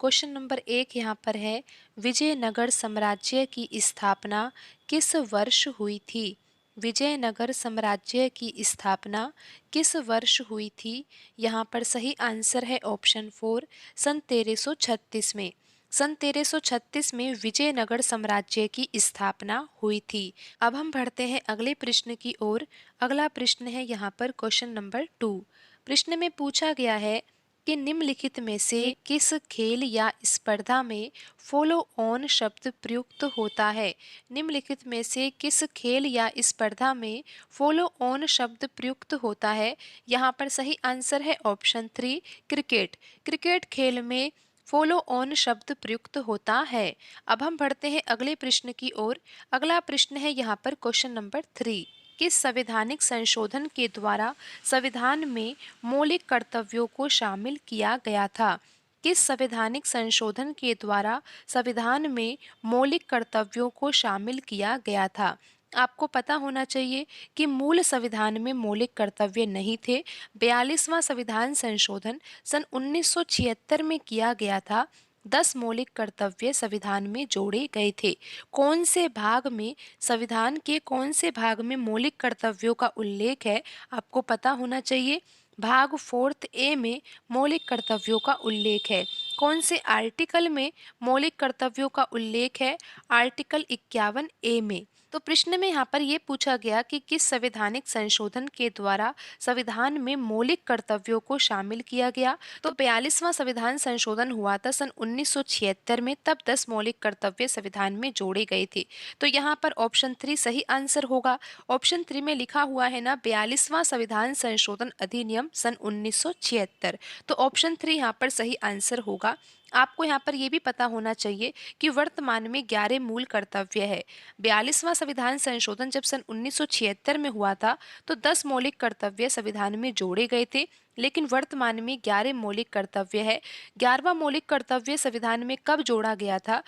Question number 1 यहाँ पर है, विजयनगर साम्राज्य की स्थापना किस वर्ष हुई थी? विजयनगर साम्राज्य की स्थापना किस वर्ष हुई थी? यहाँ पर सही आंसर है ऑप्शन 4, सन 1336 में। सन 1336 में विजयनगर साम्राज्य की स्थापना हुई थी। अब हम बढ़ते हैं अगले प्रश्न की ओर। अगला प्रश्न है यहाँ पर क्वेश्चन नंबर 2। प्रश्न में पूछा गया है कि निम्नलिखित में से किस खेल या स्पर्धा में फॉलो ऑन शब्द प्रयुक्त होता है? निम्नलिखित में से किस खेल या स्पर्धा में फॉलो ऑन शब्द प्रयुक्त होता है? यहाँ पर सही आंसर है ऑप्शन 3, क्रिकेट। क्रिकेट खेल में फॉलो ऑन शब्द प्रयुक्त होता है। अब हम बढ़ते हैं अगले प्रश्न की ओर। अगला प्रश्न है यहाँ पर क्वेश्चन नंबर 3। किस संवैधानिक संशोधन के द्वारा संविधान में मौलिक कर्तव्यों को शामिल किया गया था? किस संवैधानिक संशोधन के द्वारा संविधान में मौलिक कर्तव्यों को शामिल किया गया था? आपको पता होना चाहिए कि मूल संविधान में मौलिक कर्तव्य नहीं थे। 42वां संविधान संशोधन सन 1976 में किया गया था। 10 मौलिक कर्तव्य संविधान में जोड़े गए थे। कौन से भाग में, संविधान के कौन से भाग में मौलिक कर्तव्यों का उल्लेख है, आपको पता होना चाहिए। भाग 4 ए में मौलिक कर्तव्यों का उल्लेख है। कौन से आर्टिकल में मौलिक कर्तव्यों का उल्लेख है? आर्टिकल 51 ए में। तो प्रश्न में यहाँ पर ये पूछा गया कि किस संवैधानिक संशोधन के द्वारा संविधान में मौलिक कर्तव्यों को शामिल किया गया? तो 42वां संविधान संशोधन हुआ था सन 1976 में, तब 10 मौलिक कर्तव्य संविधान में जोड़े गए थे। तो यहाँ पर ऑप्शन 3 सही आंसर होगा। ऑप्शन 3 में लिखा हुआ है ना 42वां संविधान संशोधन अधिनियम सन 1976। तो ऑप्शन 3 यहाँ पर सही आंसर होगा। आपको यहाँ पर यह भी पता होना चाहिए कि वर्तमान में 11 मूल कर्तव्य है। 42वां संविधान संशोधन जब सन 1976 में हुआ था तो 10 मौलिक कर्तव्य संविधान में जोड़े गए थे, लेकिन वर्तमान में 11 मौलिक कर्तव्य है। 11वां मौलिक कर्तव्य संविधान में कब जोड़ा गया था?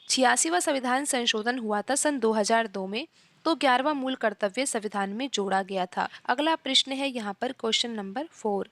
86वां संविधान संशोधन हुआ था सन 2002 में, तो 11वां मूल कर्तव्य संविधान में जोड़ा गया था। अगला प्रश्न है यहाँ पर क्वेश्चन नंबर 4।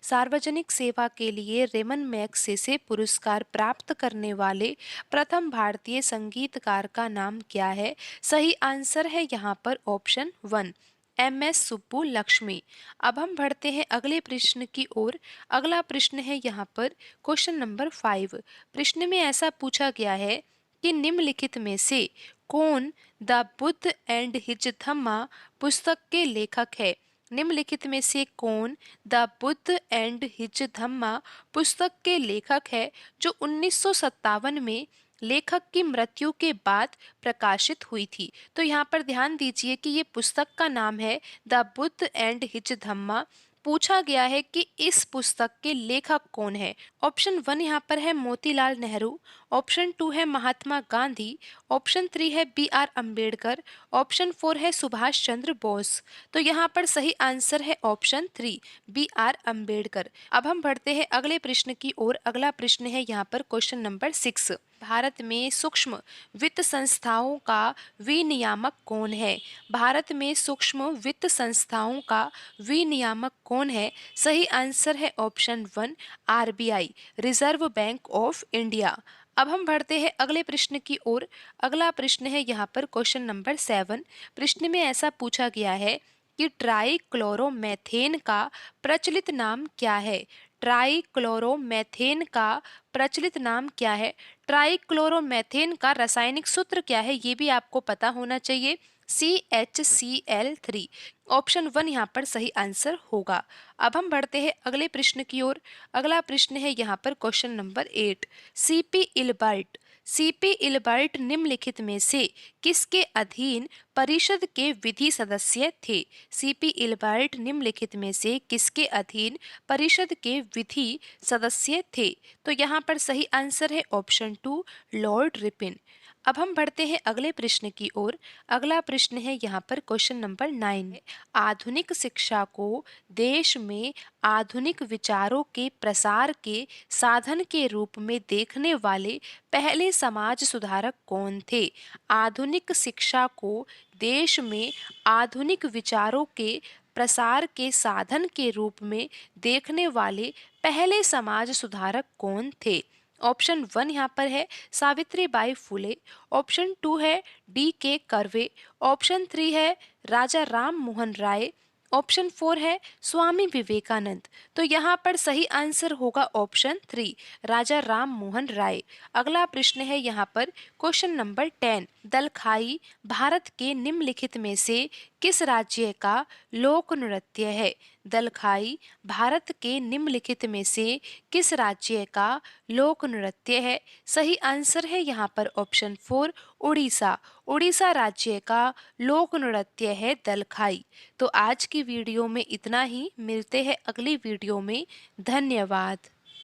सार्वजनिक सेवा के लिए रेमन मैगसेसे पुरस्कार प्राप्त करने वाले प्रथम भारतीय संगीतकार का नाम क्या है? सही आंसर है यहाँ पर ऑप्शन 1, एम.एस. सुब्बू लक्ष्मी। अब हम बढ़ते हैं अगले प्रश्न की ओर। अगला प्रश्न है यहाँ पर क्वेश्चन नंबर 5। प्रश्न में ऐसा पूछा गया है कि निम्नलिखित में से कौन द बुद्ध एंड हिज धम्मा पुस्तक के लेखक है? निम्नलिखित में से कौन द बुद्ध एंड हिज धम्मा पुस्तक के लेखक है, जो 1957 में लेखक की मृत्यु के बाद प्रकाशित हुई थी? तो यहाँ पर ध्यान दीजिए कि ये पुस्तक का नाम है द बुद्ध एंड हिज धम्मा। पूछा गया है कि इस पुस्तक के लेखक कौन है। ऑप्शन 1 यहाँ पर है मोतीलाल नेहरू, ऑप्शन 2 है महात्मा गांधी, ऑप्शन 3 है बी.आर. अम्बेडकर, ऑप्शन 4 है सुभाष चंद्र बोस। तो यहाँ पर सही आंसर है ऑप्शन 3, बी.आर. अम्बेडकर। अब हम बढ़ते हैं अगले प्रश्न की ओर। अगला प्रश्न है यहाँ पर क्वेश्चन नंबर 6। भारत में सूक्ष्म वित्त संस्थाओं का विनियामक कौन है? भारत में सूक्ष्म वित्त संस्थाओं का विनियामक कौन है? सही आंसर है option 1, RBI, reserve bank of India. अब हम बढ़ते हैं अगले प्रश्न की ओर। अगला प्रश्न है यहाँ पर क्वेश्चन नंबर 7। प्रश्न में ऐसा पूछा गया है कि ट्राइक्लोरोमेथेन का प्रचलित नाम क्या है? ट्राइक्लोरोमेथेन का प्रचलित नाम क्या है? ट्राइक्लोरोमेथेन का रासायनिक सूत्र क्या है, ये भी आपको पता होना चाहिए। CHCl3। ऑप्शन 1 यहाँ पर सही आंसर होगा। अब हम बढ़ते हैं अगले प्रश्न की ओर। अगला प्रश्न है यहाँ पर क्वेश्चन नंबर 8। सीपी इल्बर्ट निम्नलिखित में से किसके अधीन परिषद के विधि सदस्य थे? सीपी इल्बर्ट निम्नलिखित में से किसके अधीन परिषद के विधि सदस्य थे? तो यहाँ पर सही आंसर है ऑप्शन 2, लॉर्ड रिपिन। अब हम बढ़ते हैं अगले प्रश्न की ओर। अगला प्रश्न है यहाँ पर क्वेश्चन नंबर 9। आधुनिक शिक्षा को देश में आधुनिक विचारों के प्रसार के साधन के रूप में देखने वाले पहले समाज सुधारक कौन थे? आधुनिक शिक्षा को देश में आधुनिक विचारों के प्रसार के साधन के रूप में देखने वाले पहले समाज सुधारक कौन थे? ऑप्शन 1 यहाँ पर है सावित्रीबाई फुले, ऑप्शन 2 है D.K. कर्वे, ऑप्शन 3 है राजा राम मोहन राय, ऑप्शन 4 है स्वामी विवेकानंद। तो यहाँ पर सही आंसर होगा ऑप्शन 3 राजा राम मोहन राय। अगला प्रश्न है यहाँ पर क्वेश्चन नंबर 10, दलखाई भारत के निम्नलिखित में से किस राज्य का लोक नृत्य है? दलखाई भारत के निम्नलिखित में से किस राज्य का लोक नृत्य है? सही आंसर है यहाँ पर ऑप्शन 4 उड़ीसा। उड़ीसा राज्य का लोक नृत्य है दलखाई। तो आज की वीडियो में इतना ही, मिलते हैं अगली वीडियो में। धन्यवाद।